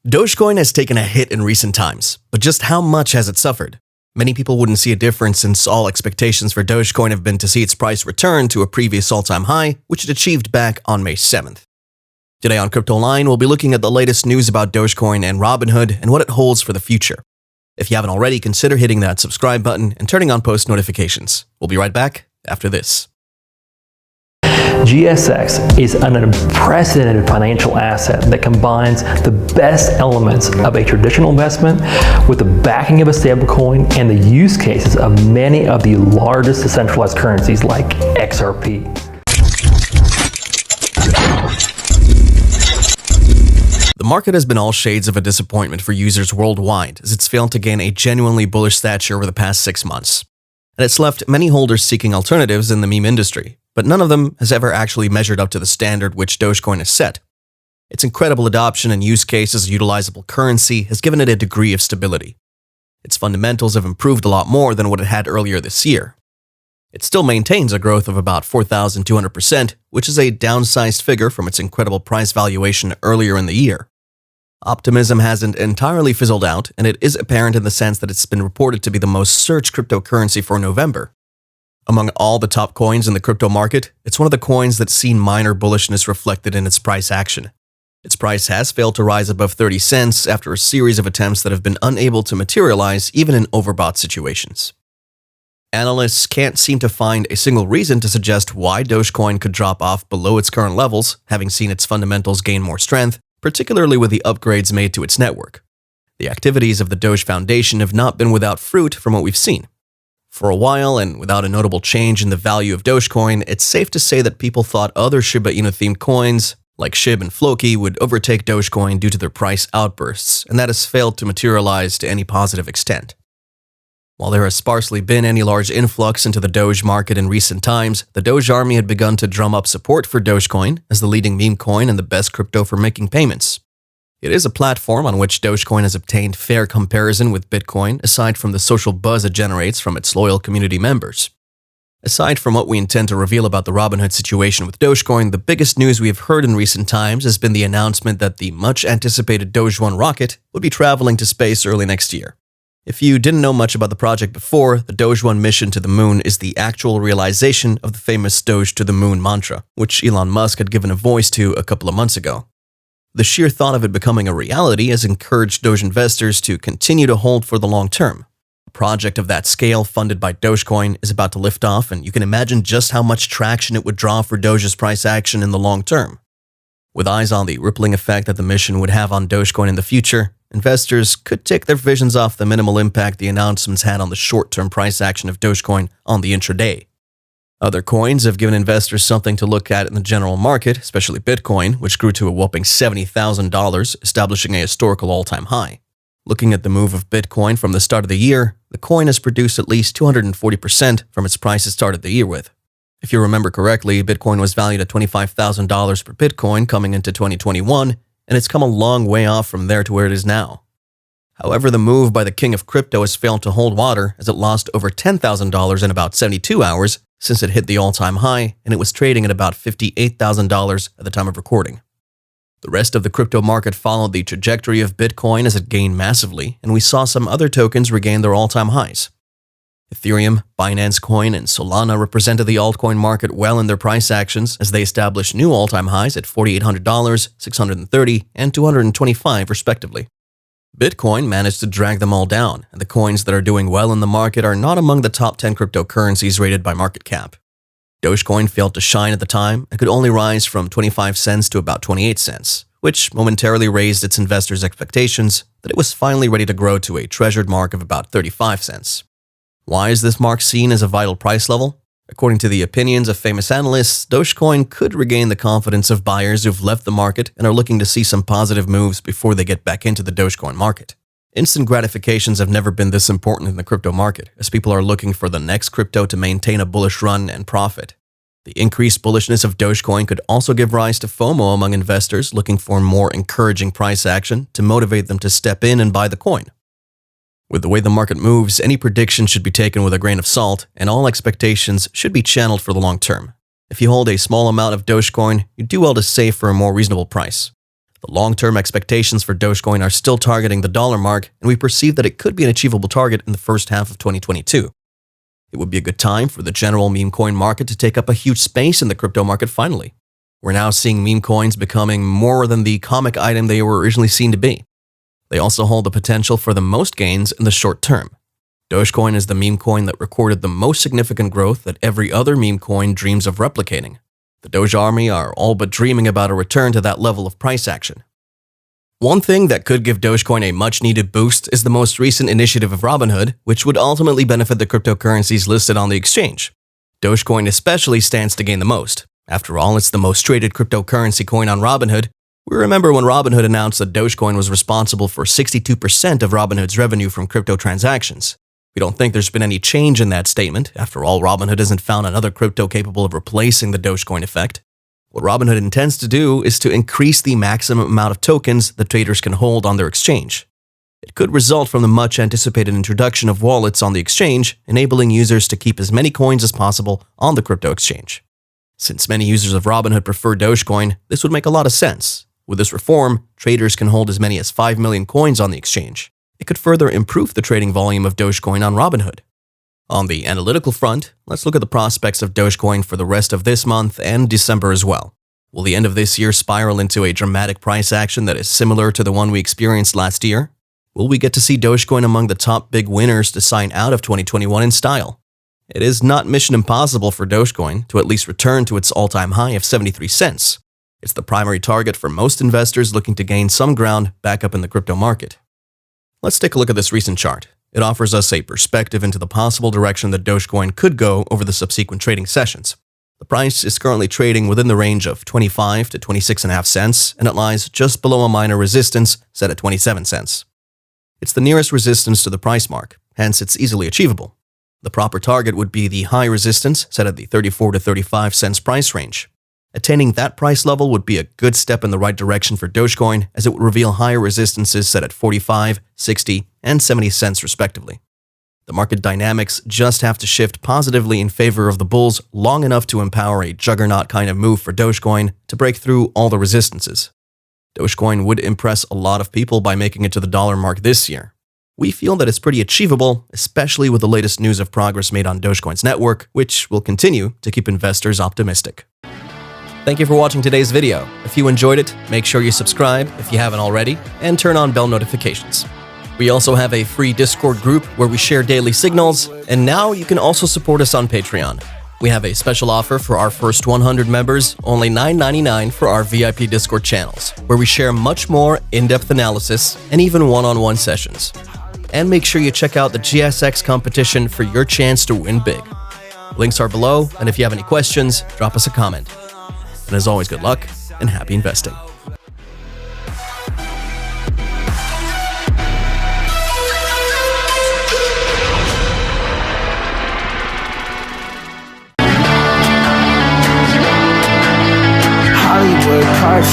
Dogecoin has taken a hit in recent times, but just how much has it suffered? Many people wouldn't see a difference since all expectations for Dogecoin have been to see its price return to a previous all-time high, which it achieved back on May 7th. Today on Crypto Line, we'll be looking at the latest news about Dogecoin and Robinhood and what it holds for the future. If you haven't already, consider hitting that subscribe button and turning on post notifications. We'll be right back after this. GSX is an unprecedented financial asset that combines the best elements of a traditional investment with the backing of a stablecoin and the use cases of many of the largest decentralized currencies like XRP. The market has been all shades of a disappointment for users worldwide as it's failed to gain a genuinely bullish stature over the past 6 months. And it's left many holders seeking alternatives in the meme industry, but none of them has ever actually measured up to the standard which Dogecoin has set. Its incredible adoption and use case as a utilizable currency has given it a degree of stability. Its fundamentals have improved a lot more than what it had earlier this year. It still maintains a growth of about 4,200%, which is a downsized figure from its incredible price valuation earlier in the year. Optimism hasn't entirely fizzled out, and it is apparent in the sense that it's been reported to be the most searched cryptocurrency for November. Among all the top coins in the crypto market, it's one of the coins that's seen minor bullishness reflected in its price action. Its price has failed to rise above 30 cents after a series of attempts that have been unable to materialize even in overbought situations. Analysts can't seem to find a single reason to suggest why Dogecoin could drop off below its current levels, having seen its fundamentals gain more strength, particularly with the upgrades made to its network. The activities of the Doge Foundation have not been without fruit from what we've seen. For a while, and without a notable change in the value of Dogecoin, it's safe to say that people thought other Shiba Inu-themed coins, like SHIB and Floki, would overtake Dogecoin due to their price outbursts, and that has failed to materialize to any positive extent. While there has sparsely been any large influx into the Doge market in recent times, the Doge Army had begun to drum up support for Dogecoin as the leading meme coin and the best crypto for making payments. It is a platform on which Dogecoin has obtained fair comparison with Bitcoin, aside from the social buzz it generates from its loyal community members. Aside from what we intend to reveal about the Robinhood situation with Dogecoin, the biggest news we have heard in recent times has been the announcement that the much-anticipated Doge 1 rocket would be traveling to space early next year. If you didn't know much about the project before, the Doge 1 mission to the moon is the actual realization of the famous Doge to the moon mantra, which Elon Musk had given a voice to a couple of months ago. The sheer thought of it becoming a reality has encouraged Doge investors to continue to hold for the long term. A project of that scale funded by Dogecoin is about to lift off, and you can imagine just how much traction it would draw for Doge's price action in the long term. With eyes on the rippling effect that the mission would have on Dogecoin in the future, investors could take their visions off the minimal impact the announcements had on the short-term price action of Dogecoin on the intraday. Other coins have given investors something to look at in the general market, especially Bitcoin, which grew to a whopping $70,000, establishing a historical all-time high. Looking at the move of Bitcoin from the start of the year, the coin has produced at least 240% from its price it started the year with. If you remember correctly, Bitcoin was valued at $25,000 per Bitcoin coming into 2021, and it's come a long way off from there to where it is now. However, the move by the king of crypto has failed to hold water as it lost over $10,000 in about 72 hours since it hit the all-time high, and it was trading at about $58,000 at the time of recording. The rest of the crypto market followed the trajectory of Bitcoin as it gained massively, and we saw some other tokens regain their all-time highs. Ethereum, Binance Coin, and Solana represented the altcoin market well in their price actions as they established new all-time highs at $4,800, $630, and $225 respectively. Bitcoin managed to drag them all down, and the coins that are doing well in the market are not among the top 10 cryptocurrencies rated by market cap. Dogecoin failed to shine at the time and could only rise from 25 cents to about 28 cents, which momentarily raised its investors' expectations that it was finally ready to grow to a treasured mark of about 35 cents. Why is this mark seen as a vital price level? According to the opinions of famous analysts, Dogecoin could regain the confidence of buyers who've left the market and are looking to see some positive moves before they get back into the Dogecoin market. Instant gratifications have never been this important in the crypto market, as people are looking for the next crypto to maintain a bullish run and profit. The increased bullishness of Dogecoin could also give rise to FOMO among investors looking for more encouraging price action to motivate them to step in and buy the coin. With the way the market moves, any prediction should be taken with a grain of salt, and all expectations should be channeled for the long term. If you hold a small amount of Dogecoin, you do well to save for a more reasonable price. The long-term expectations for Dogecoin are still targeting the dollar mark, and we perceive that it could be an achievable target in the first half of 2022. It would be a good time for the general meme coin market to take up a huge space in the crypto market finally. We're now seeing meme coins becoming more than the comic item they were originally seen to be. They also hold the potential for the most gains in the short term. Dogecoin is the meme coin that recorded the most significant growth that every other meme coin dreams of replicating. The Doge Army are all but dreaming about a return to that level of price action. One thing that could give Dogecoin a much-needed boost is the most recent initiative of Robinhood, which would ultimately benefit the cryptocurrencies listed on the exchange. Dogecoin especially stands to gain the most. After all, it's the most traded cryptocurrency coin on Robinhood. We remember when Robinhood announced that Dogecoin was responsible for 62% of Robinhood's revenue from crypto transactions. We don't think there's been any change in that statement. After all, Robinhood hasn't found another crypto capable of replacing the Dogecoin effect. What Robinhood intends to do is to increase the maximum amount of tokens that traders can hold on their exchange. It could result from the much-anticipated introduction of wallets on the exchange, enabling users to keep as many coins as possible on the crypto exchange. Since many users of Robinhood prefer Dogecoin, this would make a lot of sense. With this reform, traders can hold as many as 5 million coins on the exchange. It could further improve the trading volume of Dogecoin on Robinhood. On the analytical front, let's look at the prospects of Dogecoin for the rest of this month and December as well. Will the end of this year spiral into a dramatic price action that is similar to the one we experienced last year? Will we get to see Dogecoin among the top big winners to sign out of 2021 in style? It is not mission impossible for Dogecoin to at least return to its all-time high of 73 cents. It's the primary target for most investors looking to gain some ground back up in the crypto market. Let's take a look at this recent chart. It offers us a perspective into the possible direction that Dogecoin could go over the subsequent trading sessions. The price is currently trading within the range of 25 to 26.5 cents, and it lies just below a minor resistance set at 27 cents. It's the nearest resistance to the price mark, hence it's easily achievable. The proper target would be the high resistance set at the 34 to 35 cents price range. Attaining that price level would be a good step in the right direction for Dogecoin, as it would reveal higher resistances set at 45, 60, and 70 cents respectively. The market dynamics just have to shift positively in favor of the bulls long enough to empower a juggernaut kind of move for Dogecoin to break through all the resistances. Dogecoin would impress a lot of people by making it to the dollar mark this year. We feel that it's pretty achievable, especially with the latest news of progress made on Dogecoin's network, which will continue to keep investors optimistic. Thank you for watching today's video. If you enjoyed it, make sure you subscribe if you haven't already, and turn on bell notifications. We also have a free Discord group where we share daily signals, and now you can also support us on Patreon. We have a special offer for our first 100 members, only $9.99 for our VIP Discord channels, where we share much more in-depth analysis and even one-on-one sessions. And make sure you check out the GSX competition for your chance to win big. Links are below, and if you have any questions, drop us a comment. And as always, good luck and happy investing. Hollywood car